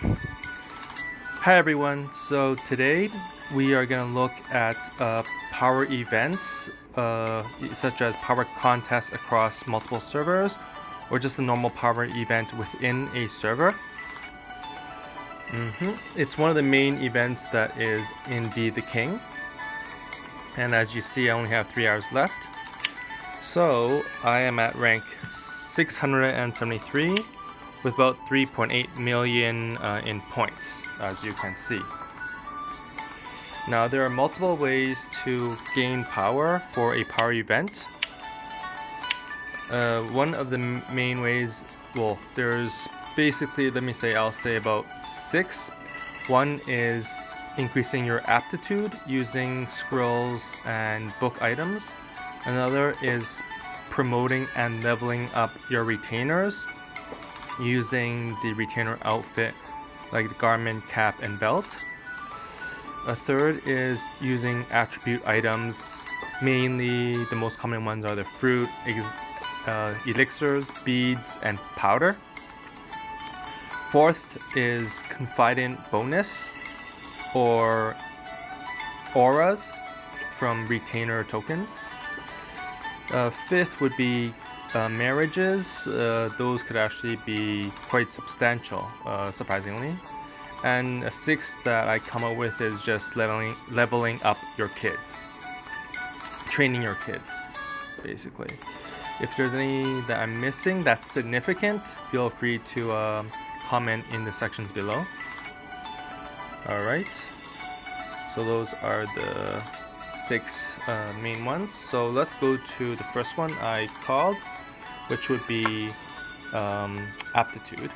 Hi everyone, so today we are going to look at power events such as power contests across multiple servers or just a normal power event within a server. It's one of the main events that is indeed the king, and as you see I only have 3 hours left. So I am at rank 673 with about 3.8 million in points, as you can see. Now there are multiple ways to gain power for a power event. One of the main ways, well, there's basically, I'll say about 6. One is increasing your aptitude using scrolls and book items. Another is promoting and leveling up your retainers using the retainer outfit like the garment, cap, and belt. A third is using attribute items. Mainly the most common ones are the fruit, elixirs, beads, and powder. Fourth is confident bonus or auras from retainer tokens. Fifth would be marriages. Those could actually be quite substantial, surprisingly. And a sixth that I come up with is just leveling up your kids, training your kids, basically. If there's any that I'm missing that's significant, feel free to comment in the sections below. Alright, so those are the 6 main ones. So let's go to the first one I called, which would be aptitude.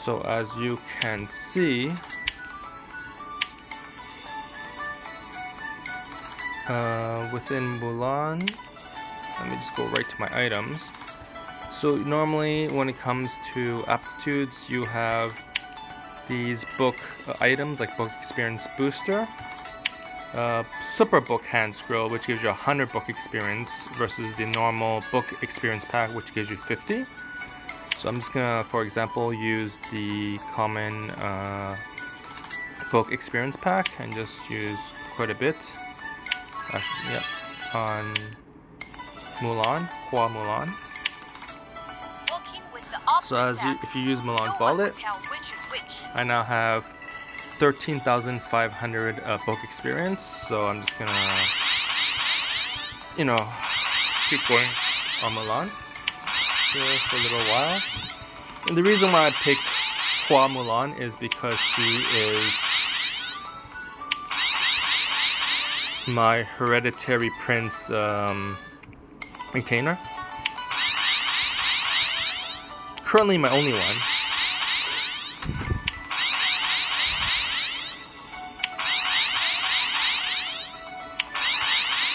So as you can see, within Mulan, let me just go right to my items. So normally when it comes to aptitudes, you have these book items like book experience booster, super book hand scroll, which gives you 100 book experience versus the normal book experience pack, which gives you 50. So I'm just gonna, for example, use the common book experience pack and just use quite a bit. Yep, on Mulan, Hua Mulan. So if you use Mulan's wallet, I now have 13,500 book experience. So I'm just gonna, keep going on Mulan here for a little while. And the reason why I picked Hua Mulan is because she is my hereditary prince retainer. Currently my only one.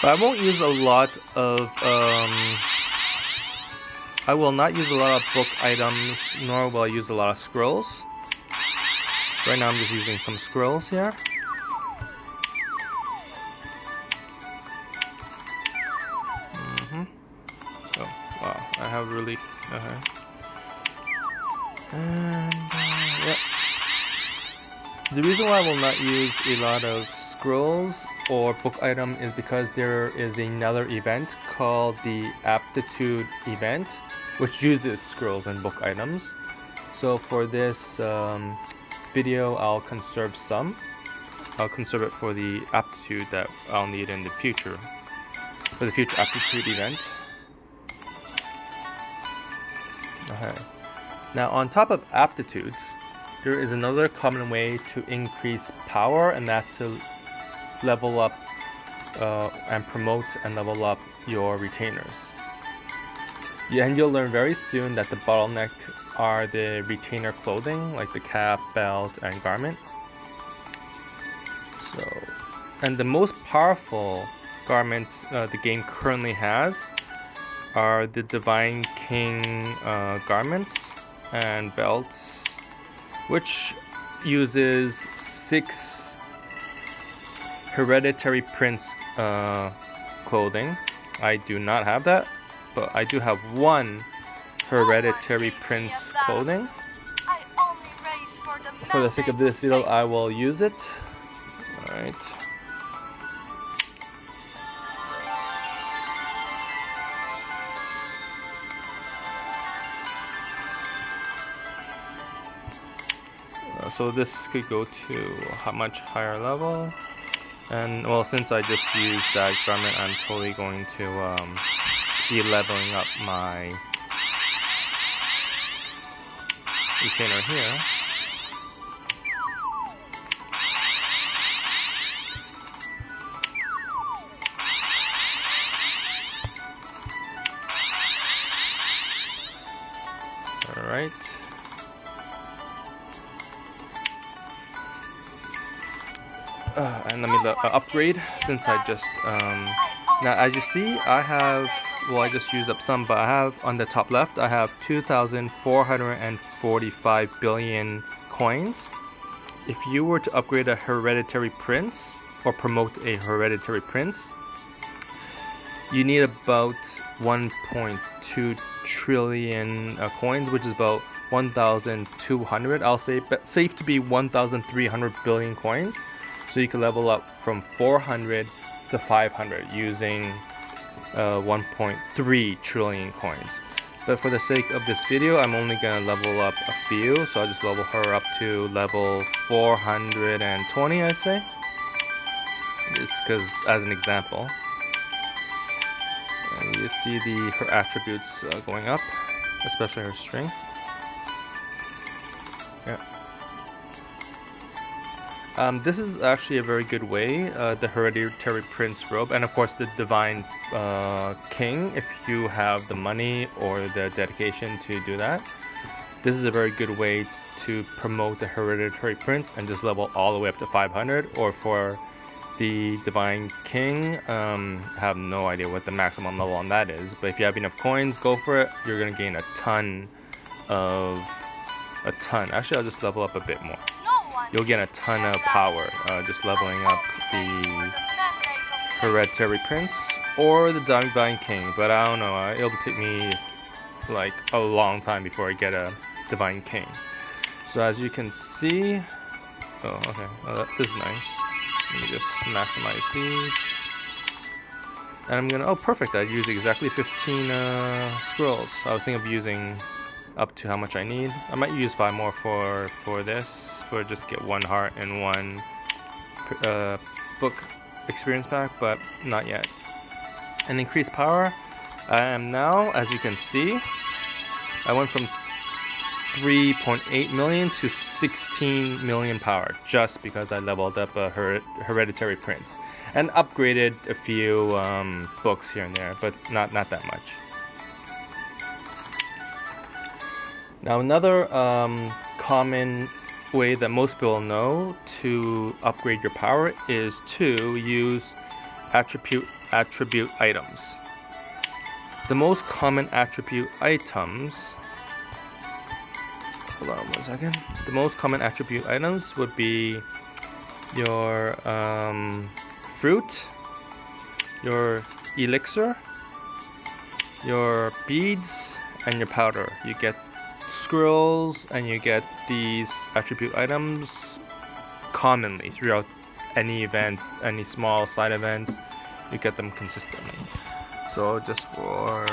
But I won't use a lot of I will not use a lot of book items, nor will I use a lot of scrolls. Right now I'm just using some scrolls here. Oh, wow, I have really... And, yeah. The reason why I will not use a lot of scrolls or book item is because there is another event called the aptitude event, which uses scrolls and book items. So for this video, I'll conserve some. I'll conserve it for the aptitude that I'll need in the future, for the future aptitude event. Okay. Now on top of aptitudes, there is another common way to increase power, and that's to level up and promote and level up your retainers. Yeah, and you'll learn very soon that the bottleneck are the retainer clothing, like the cap, belt, and garment. And the most powerful garments the game currently has are the Divine King garments and belts, which uses 6 hereditary prince clothing. I do not have that, but I do have 1 hereditary prince clothing. for the sake of this video, I will use it. Alright. So this could go to a much higher level. And well, since I just used that garment, I'm totally going to be leveling up my retainer here. Alright. And let me upgrade, since I just now as you see I have, well, I just used up some, but I have on the top left I have 2,445 billion coins. If you were to upgrade a hereditary prince or promote a hereditary prince, you need about 1.2 trillion coins, which is about 1,200. I'll say, but safe to be 1,300 billion coins. So you can level up from 400 to 500 using 1.3 trillion coins. But for the sake of this video, I'm only gonna level up a few. So I'll just level her up to level 420, I'd say. Just because, as an example. And you see her attributes going up, especially her strength. Yeah. This is actually a very good way, the Hereditary Prince robe, and of course the Divine King, if you have the money or the dedication to do that. This is a very good way to promote the Hereditary Prince and just level all the way up to 500, or for the Divine King, I have no idea what the maximum level on that is, but if you have enough coins, go for it. You're going to gain a ton. Actually, I'll just level up a bit more. You'll get a ton of power just leveling up the Hereditary Prince or the Divine King, but I don't know, it'll take me like a long time before I get a Divine King. So as you can see, oh okay, this is nice. Let me just maximize these. And I'm gonna, oh perfect, I used exactly 15 scrolls. I was thinking of using up to how much I need. I might use 5 more for this, for just get 1 heart and 1 book experience pack, but not yet. And increased power, I am now, as you can see, I went from 3.8 million to 16 million power just because I leveled up a Hereditary Prince and upgraded a few books here and there, but not that much. Now another common way that most people know to upgrade your power is to use attribute items. The most common attribute items, hold on 1 second. The most common attribute items would be your fruit, your elixir, your beads, and your powder. You get scrolls and you get these attribute items commonly throughout any events, any small side events. You get them consistently. So just for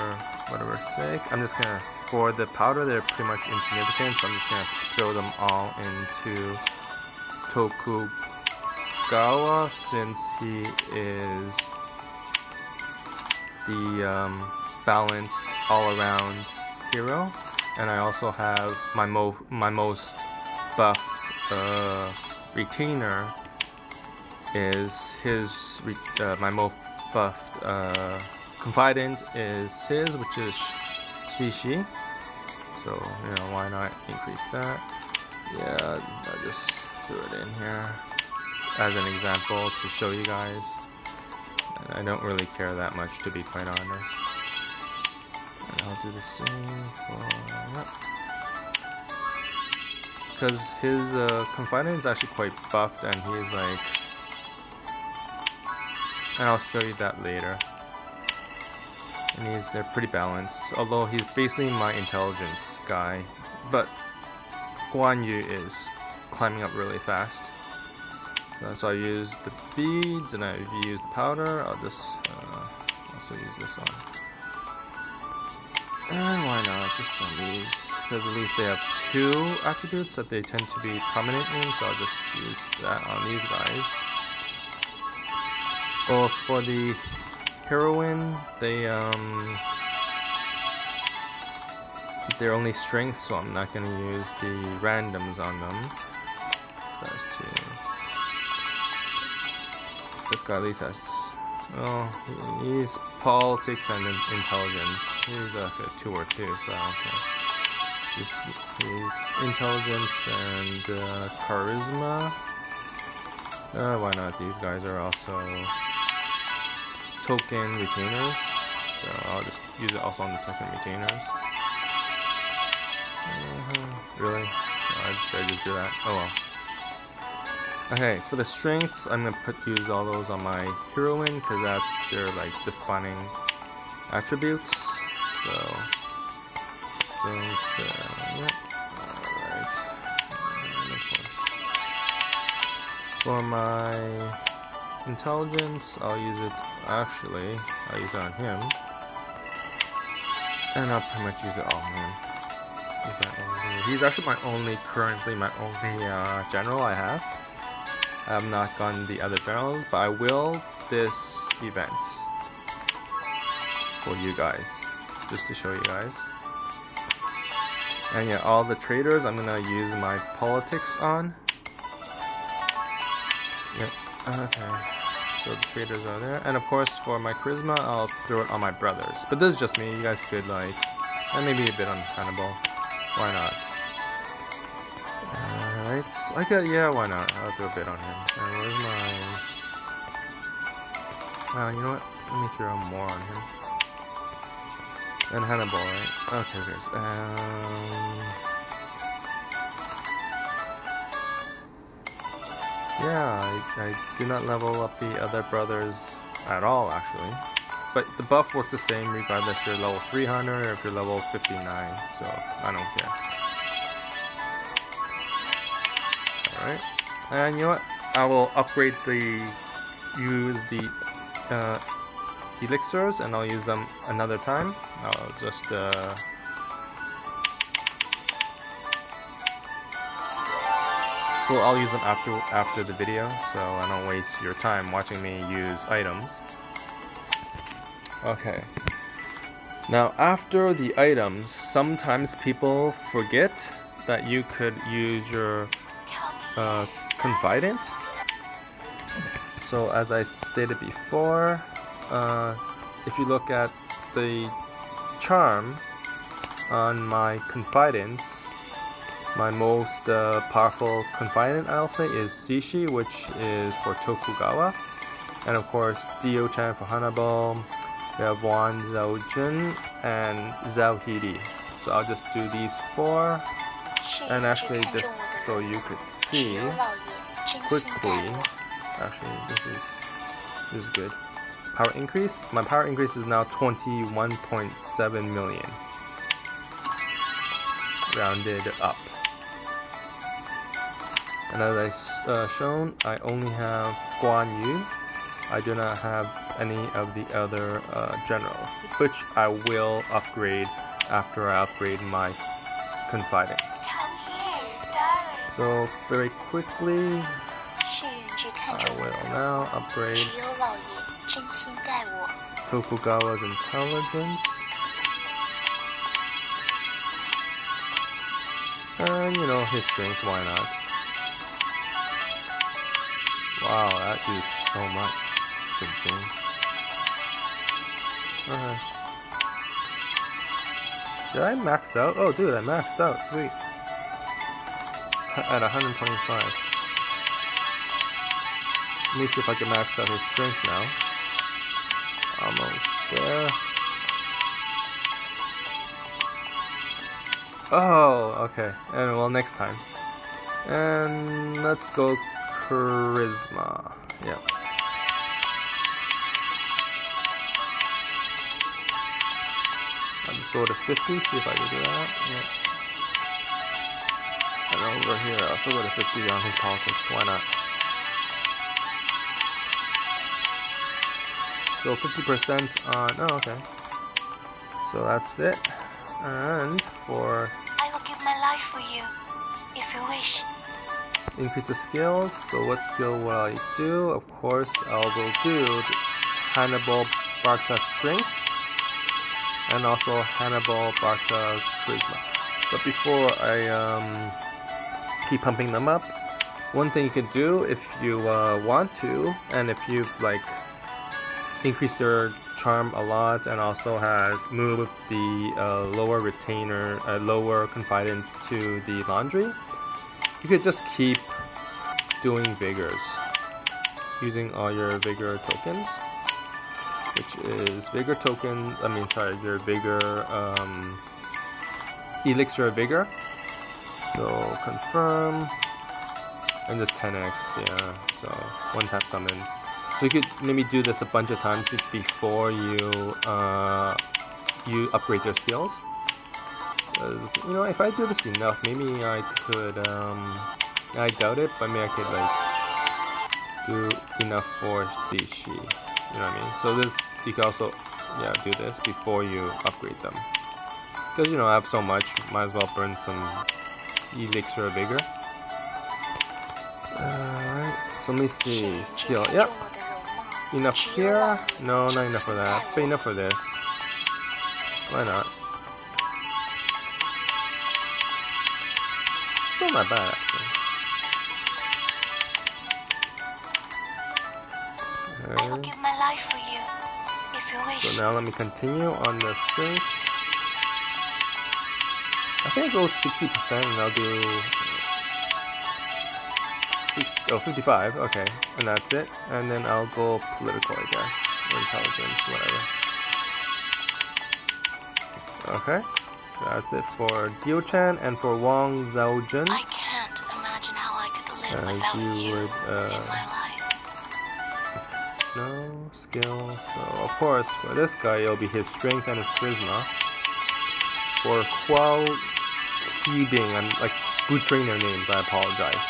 whatever sake, I'm just gonna, for the powder, they're pretty much insignificant, so I'm just gonna throw them all into Tokugawa, since he is the balanced all-around hero. And I also have my most buffed retainer is his, my most buffed confidant is his, which is Shishi. So, you know, why not increase that? Yeah, I just threw it in here as an example to show you guys. And I don't really care that much, to be quite honest. And I'll do the same for, yep. Because his confidant is actually quite buffed, and he's like, and I'll show you that later. And they're pretty balanced, although he's basically my intelligence guy, but Guan Yu is climbing up really fast. So I use the beads and I use the powder. I'll just also use this on. And why not just on these? Because at least they have 2 attributes that they tend to be prominent in, so I'll just use that on these guys. Well, for the heroine, they're only strength, so I'm not gonna use the randoms on them. This guy's 2. This guy at least has, well, he's politics and intelligence. He's like a 2 or 2, so I don't care. He's intelligence and charisma. Why not? These guys are also token retainers, so I'll just use it also on the token retainers. Really? Did I just do that? Oh well. Okay, for the strength, I'm gonna use all those on my heroine because that's their like defining attributes. So don't. Yep. All right. And of course, for my intelligence, I'll use it. Actually, I'll use it on him, and I'll pretty much use it all on him. He's actually currently my only general I have. I have not gotten the other generals, but I will this event for you guys, just to show you guys. And yeah, all the traders I'm gonna use my politics on. Yep. Okay. So the traders are there, and of course for my charisma, I'll throw it on my brothers. But this is just me. You guys could and maybe a bit on Hannibal. Why not? Alright, yeah, why not? I'll do a bit on him. And where's my... you know what? Let me throw more on him. And Hannibal, right? Okay, guys. Yeah, I did not level up the other brothers at all, actually. But the buff works the same regardless if you're level 300 or if you're level 59, so I don't care. Alright, and you know what? I will upgrade use the elixirs, and I'll use them another time. I'll just well, I'll use them after the video, so I don't waste your time watching me use items. Okay. Now, after the items, sometimes people forget that you could use your Confidant. So, as I stated before, if you look at the charm on my Confidants, my most powerful Confidant, I'll say, is Shishi, which is for Tokugawa, and of course Dio-chan for Hannibal. We have Wan Zhaojun and Zhao Hidi. So I'll just do these 4, and actually just so you could see quickly. Actually, this is good. Power increase. My power increase is now 21.7 million. Rounded up. And as I shown, I only have Guan Yu. I do not have any of the other generals, which I will upgrade after I upgrade my Confidants. So very quickly, I will now upgrade Tokugawa's intelligence. And you know, his strength, why not? Wow, that used so much. It's insane. Okay. Did I max out? Oh dude, I maxed out, sweet. At 125. Let me see if I can max out his strength now. Almost there. Oh, okay. And well, next time. And let's go charisma. Yep. I'll just go to 50, see if I can do that. Yeah. I don't over here, I'll still go to 50 on his politics, why not? So 50% on, oh okay. So that's it. And for... I will give my life for you, if you wish. Increase the skills, so what skill will I do? Of course, I will do Hannibal Barca's Strength, and also Hannibal Barca's Charisma. But before I keep pumping them up, one thing you could do if you want to, and if you've like increased their charm a lot and also has moved the lower retainer, lower confidence to the laundry, you could just keep doing vigors using all your vigor tokens, which is vigor tokens, your vigor elixir of vigor. So confirm and just 10x, yeah, so one tap summons. So you could maybe do this a bunch of times before you you upgrade your skills. Because, you know, if I do this enough, maybe I could, I doubt it, but maybe I could, like, do enough for Zishi, you know what I mean? So this, you can also, yeah, do this before you upgrade them. Because, you know, I have so much, might as well burn some Elixir of Vigor. Alright, so let me see, skill, yep. Enough here? No, not enough for that, but enough for this. Why not? Still not bad, actually. I will give my life for you, if you wish. So now let me continue on the strength. I think I'll go 60% and I'll do 55, okay, and that's it. And then I'll go political, I guess, or intelligence, whatever. Okay. That's it for Dio-chan, and for Wang Zhaojun. I can't imagine how I could live without you in my life. No skill, so of course for this guy it'll be his strength and his charisma. For Huao Qibing, I'm like butchering their names, I apologize.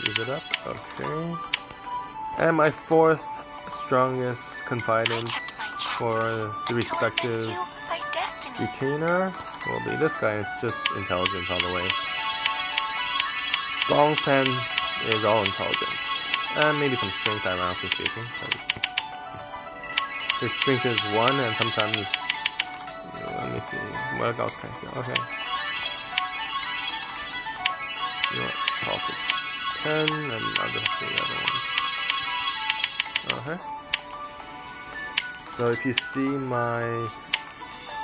Is it up? Okay. And my fourth strongest confidence for the respective retainer will be this guy. It's just intelligence all the way. Dongfen is all intelligence. And maybe some strength, ironically speaking. His strength is 1, and sometimes... let me see. What else can I feel? Okay. You know what? Politics 10, and I'll just do the other ones. Okay. So if you see my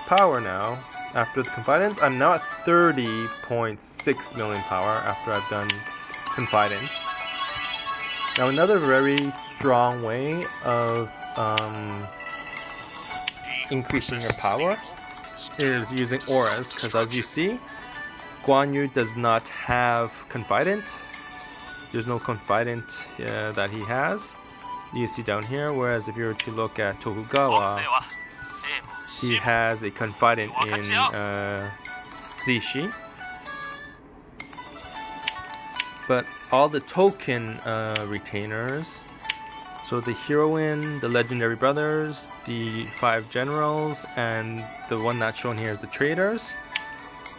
power now, after the confidence, I'm now at 30.6 million power after I've done confidence. Now another very strong way of increasing your power is using auras, because as you see, Guan Yu does not have confident. There's no confident that he has. You see down here, whereas if you were to look at Tokugawa, he has a confident in Zishi. But all the token retainers, so the heroine, the legendary brothers, the 5 generals, and the one that's shown here is the traders.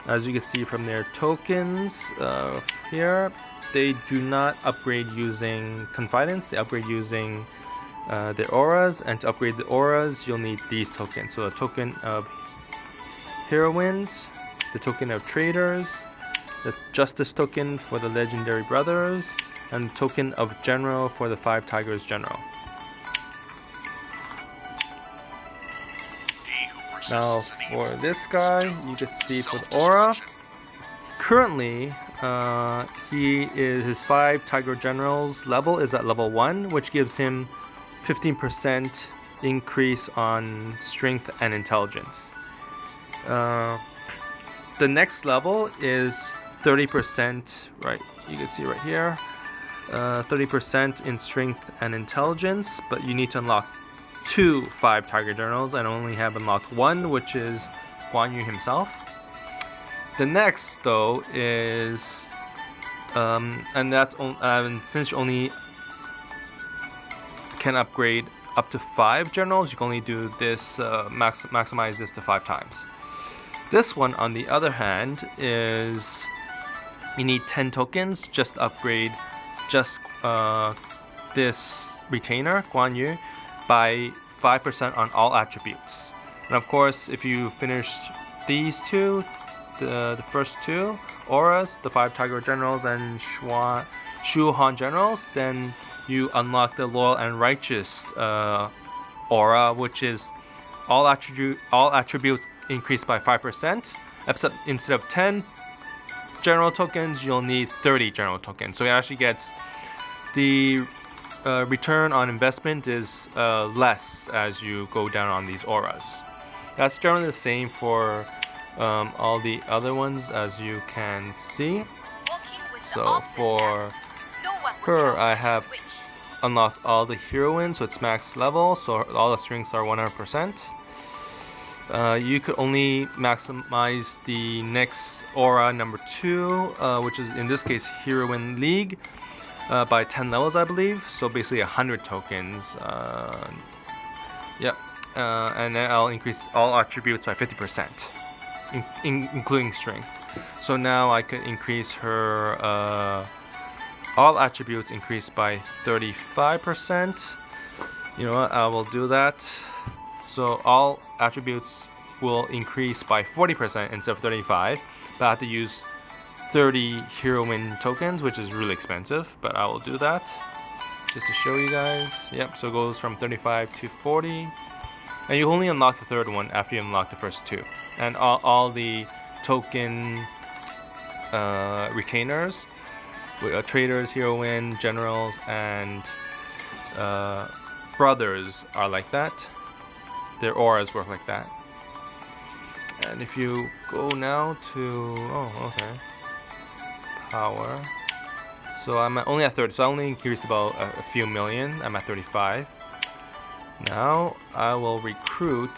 As you can see from their tokens here, they do not upgrade using confidence, they upgrade using their auras, and to upgrade the auras you'll need these tokens. So a token of heroines, the token of traders, the justice token for the legendary brothers, and the token of general for the 5 tigers general. Now for this guy, you can see for the aura, currently his 5 tiger generals level is at level 1, which gives him 15% increase on strength and intelligence. The next level is 30%, right, you can see right here, 30% in strength and intelligence, but you need to unlock 2 5 Tiger Generals and only have unlocked 1, which is Guan Yu himself. The next though is and that's since you only can upgrade up to 5 generals, you can only do this maximize this to 5 times. This one on the other hand is you need 10 tokens just to upgrade just this retainer Guan Yu by 5% on all attributes. And of course, if you finish these two, the first 2 auras, the 5 Tiger Generals and Shu Han Generals, then you unlock the Loyal and Righteous aura, which is all attributes increased by 5%, except instead of 10 general tokens, you'll need 30 general tokens. So it actually gets the return on investment is less as you go down on these auras. That's generally the same for all the other ones, as you can see. So for her, I have unlocked all the heroines, so it's max level, so all the strengths are 100%. You could only maximize the next aura number 2, which is in this case Heroine League, by 10 levels, I believe. So basically 100 tokens. Yep. And then I'll increase all attributes by 50%, including strength. So now I could increase her all attributes increased by 35%. You know what? I will do that. So all attributes will increase by 40% instead of 35, but I have to use 30 heroine tokens, which is really expensive, but I will do that just to show you guys. Yep, so it goes from 35 to 40, and you only unlock the third one after you unlock the first 2. And all the token retainers, traders, heroine, generals, and brothers are like that. Their auras work like that. And if you go now to power, so I'm only at 30, so I only increased about a few million. I'm at 35. Now I will recruit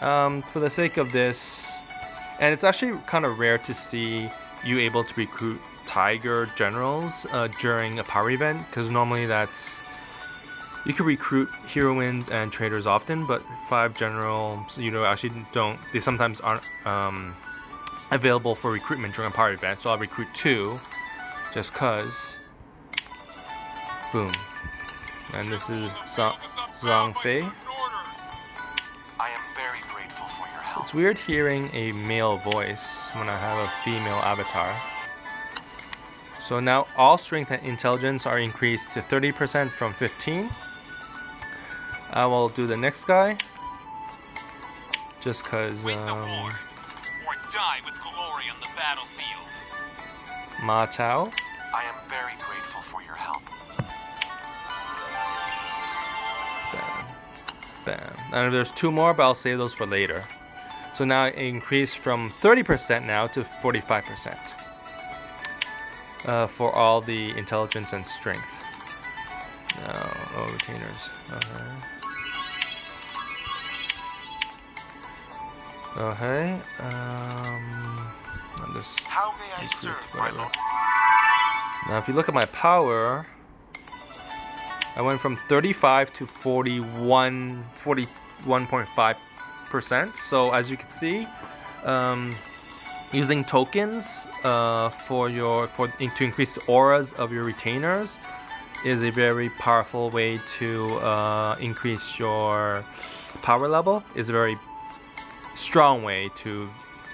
for the sake of this, and it's actually kind of rare to see you able to recruit Tiger Generals during a power event, because normally you can recruit heroines and traders often, but 5 generals, actually don't. They sometimes aren't available for recruitment during a power event. So I'll recruit 2, just cause. Boom. And this is Zhang Fei. I am very grateful for your help. It's weird hearing a male voice when I have a female avatar. So now all strength and intelligence are increased to 30% from 15. I will do the next guy, just cause Win the war, or die with glory on the battlefield. Ma Chao. I am very grateful for your help. Bam. And there's 2 more, but I'll save those for later. So now it increased from 30% now to 45% for all the intelligence and strength. Now, retainers. Okay. How may I serve, my lord? Now, if you look at my power, I went from 35 to 41.5%. So as you can see, using tokens to increase the auras of your retainers is a very powerful way to increase your power level. Is a very strong way to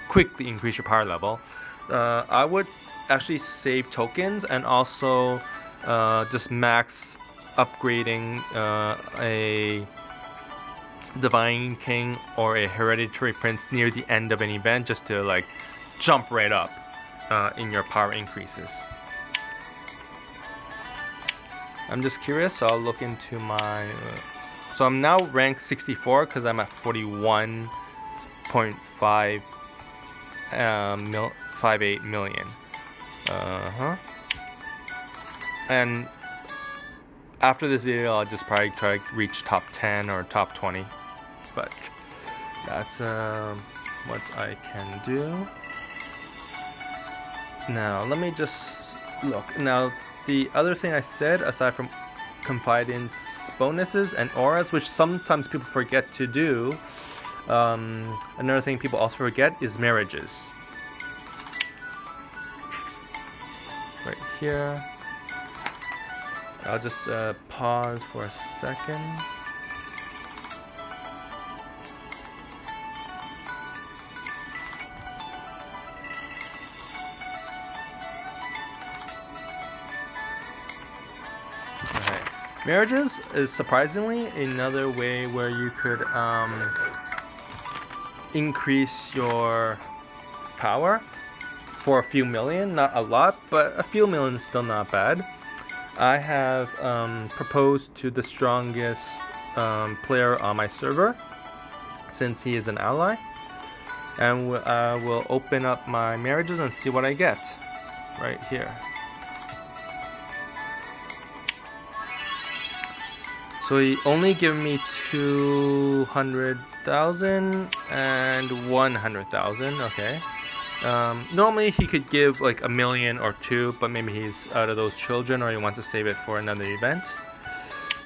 quickly increase your power level. I would actually save tokens and also just max upgrading a Divine King or a Hereditary Prince near the end of an event, just to like jump right up in your power increases. I'm just curious, so I'll look into my so I'm now ranked 64 because I'm at 41.58 million. And after this video, I'll just probably try to reach top 10 or top 20. But that's what I can do. Now, let me just look. Now, the other thing I said, aside from confidence bonuses and auras, which sometimes people forget to do, another thing people also forget is marriages. Right here. I'll just pause for a second. Okay. Marriages is surprisingly another way where you could increase your power for a few million. Not a lot, but a few million is still not bad. I have proposed to the strongest player on my server, since he is an ally, and we'll open up my marriages and see what I get right here. So he only gave me 200,000 and 100,000. Okay. Normally he could give like a million or two, but maybe he's out of those children or he wants to save it for another event.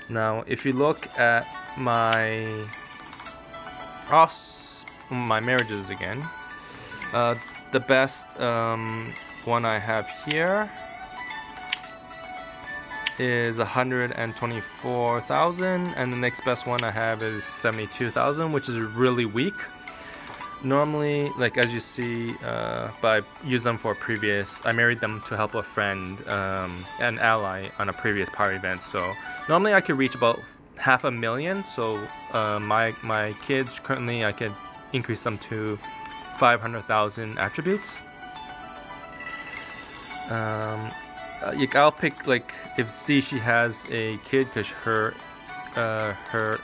Now, if you look at my marriages again, the best one I have here is 124,000, and the next best one I have is 72,000, which is really weak. Normally, like as you see, but I used them for previous. I married them to help a friend, an ally, on a previous power event. So normally I could reach about 500,000. So my kids currently I could increase them to 500,000 attributes. I'll pick like if Zishi has a kid, because her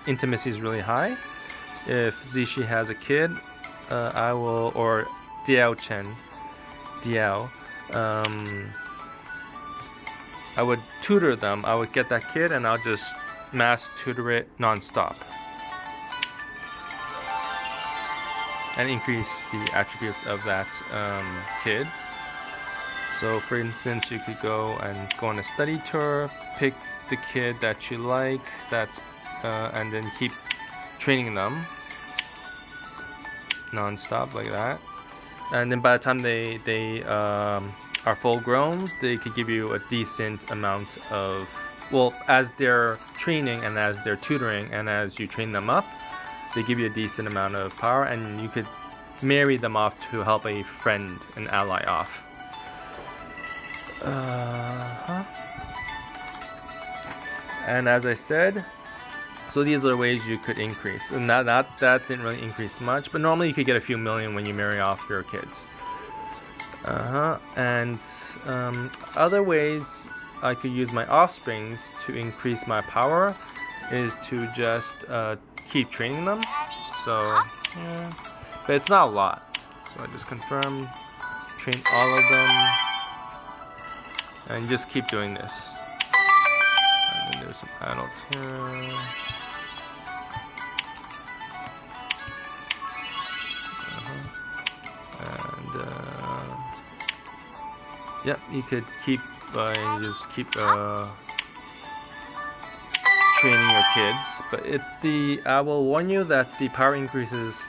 intimacy is really high. If Zishi has a kid, I will, or Diao, I would tutor them. I would get that kid and I'll just mass tutor it non-stop and increase the attributes of that kid. So for instance, you could go on a study tour, pick the kid that you like, and then keep training them non-stop like that, and then by the time they are full grown, they could give you a decent amount of, well, as they're training and as they're tutoring and as you train them up, they give you a decent amount of power, and you could marry them off to help a friend, an ally off. And as I said, so these are ways you could increase, and that didn't really increase much, but normally you could get a few million when you marry off your kids. And other ways I could use my offsprings to increase my power is to just keep training them. So, yeah, but it's not a lot. So I just confirm, train all of them, and just keep doing this. And then there's some adults here. Yep, you could keep just keep training your kids, but I will warn you that the power increase is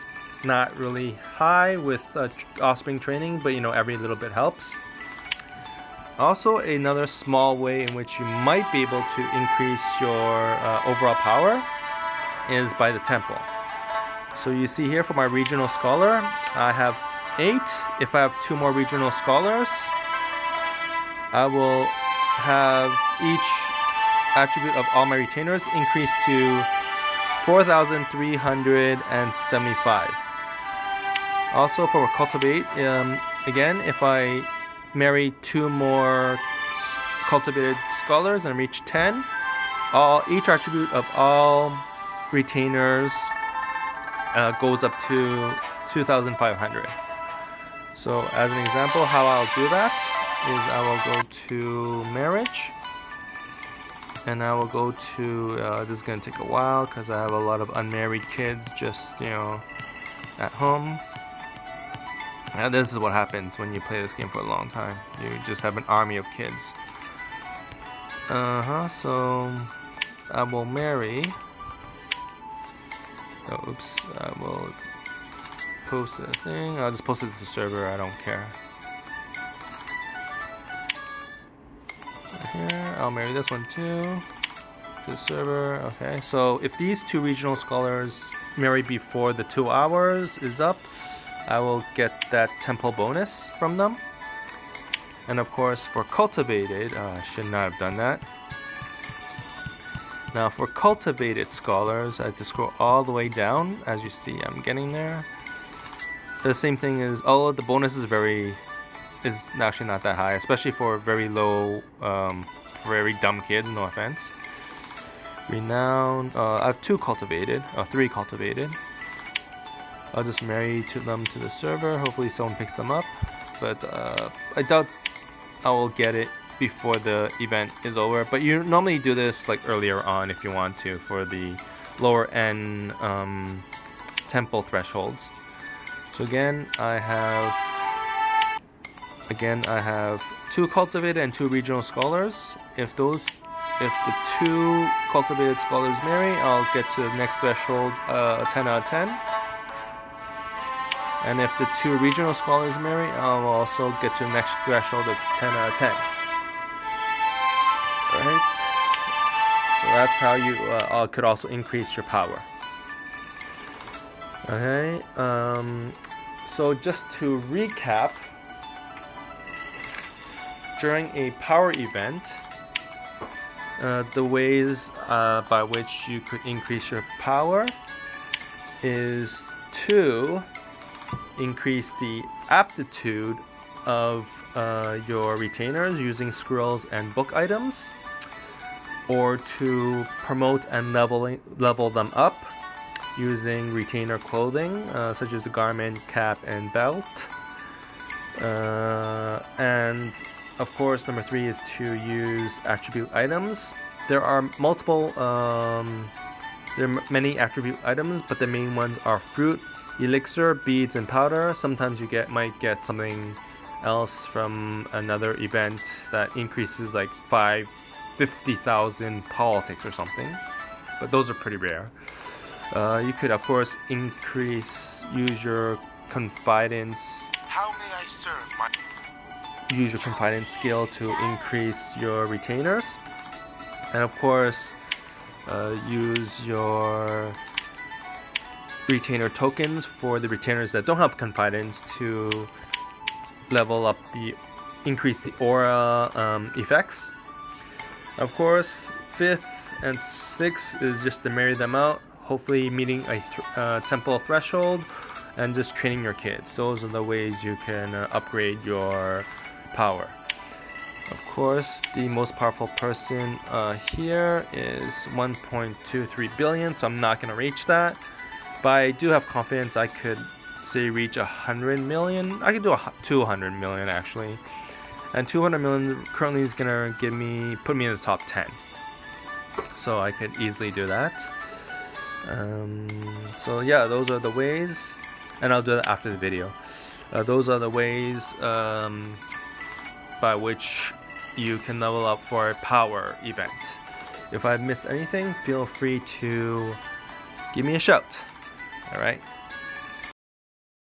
not really high with offspring training, but every little bit helps. Also, another small way in which you might be able to increase your overall power is by the temple. So you see here for my regional scholar, I have 8. If I have 2 more regional scholars, I will have each attribute of all my retainers increased to 4,375. Also for cultivate, again, if I marry 2 more cultivated scholars and reach 10, each attribute of all retainers goes up to 2,500. So as an example, how I'll do that is I will go to marriage, And I will go to, this is going to take a while because I have a lot of unmarried kids just, you know, at home. Now this is what happens when you play this game for a long time. You just have an army of kids. So I will marry. Oh, oops, I will post a thing. I'll just post it to the server, I don't care. Here, I'll marry this one too. To the server, okay. So if these two regional scholars marry before the 2 hours is up, I will get that temple bonus from them. And of course for cultivated, I should not have done that. Now for cultivated scholars, I have to scroll all the way down. As you see, I'm getting there. The same thing is, all of the bonuses is actually not that high, especially for very low, very dumb kids, no offense. Renown, I have 3 cultivated. I'll just marry them to the server. Hopefully someone picks them up, but I doubt I will get it before the event is over. But you normally do this like earlier on if you want to, for the lower end temple thresholds. So again, I have 2 cultivated and 2 regional scholars. If the 2 cultivated scholars marry, I'll get to the next threshold 10 out of 10. And if the 2 regional scholars marry, I'll also get to the next threshold of 10 out of 10. Alright? So that's how you could also increase your power. Okay, so just to recap, during a power event, the ways by which you could increase your power is to increase the aptitude of your retainers using scrolls and book items, or to promote and level them up using retainer clothing, such as the garment, cap, and belt. And of course, number 3 is to use attribute items. There are many attribute items, but the main ones are fruit, elixir, beads, and powder. Sometimes you might get something else from another event that increases like 50,000 politics or something, but those are pretty rare. You could of course use your confidence. How may I serve my... Use your confidence skill to increase your retainers, and of course use your retainer tokens for the retainers that don't have confidence to level up increase the aura effects. Of course, 5th and 6th is just to marry them out, hopefully meeting a temple threshold and just training your kids. Those are the ways you can upgrade your power. Of course, the most powerful person here is 1.23 billion, so I'm not going to reach that. But I do have confidence I could say reach 100 million. I could do 200 million actually. And 200 million currently is going to put me in the top 10. So I could easily do that. So yeah, those are the ways. And I'll do that after the video. Those are the ways by which you can level up for a power event. If I missed anything, feel free to give me a shout. Alright?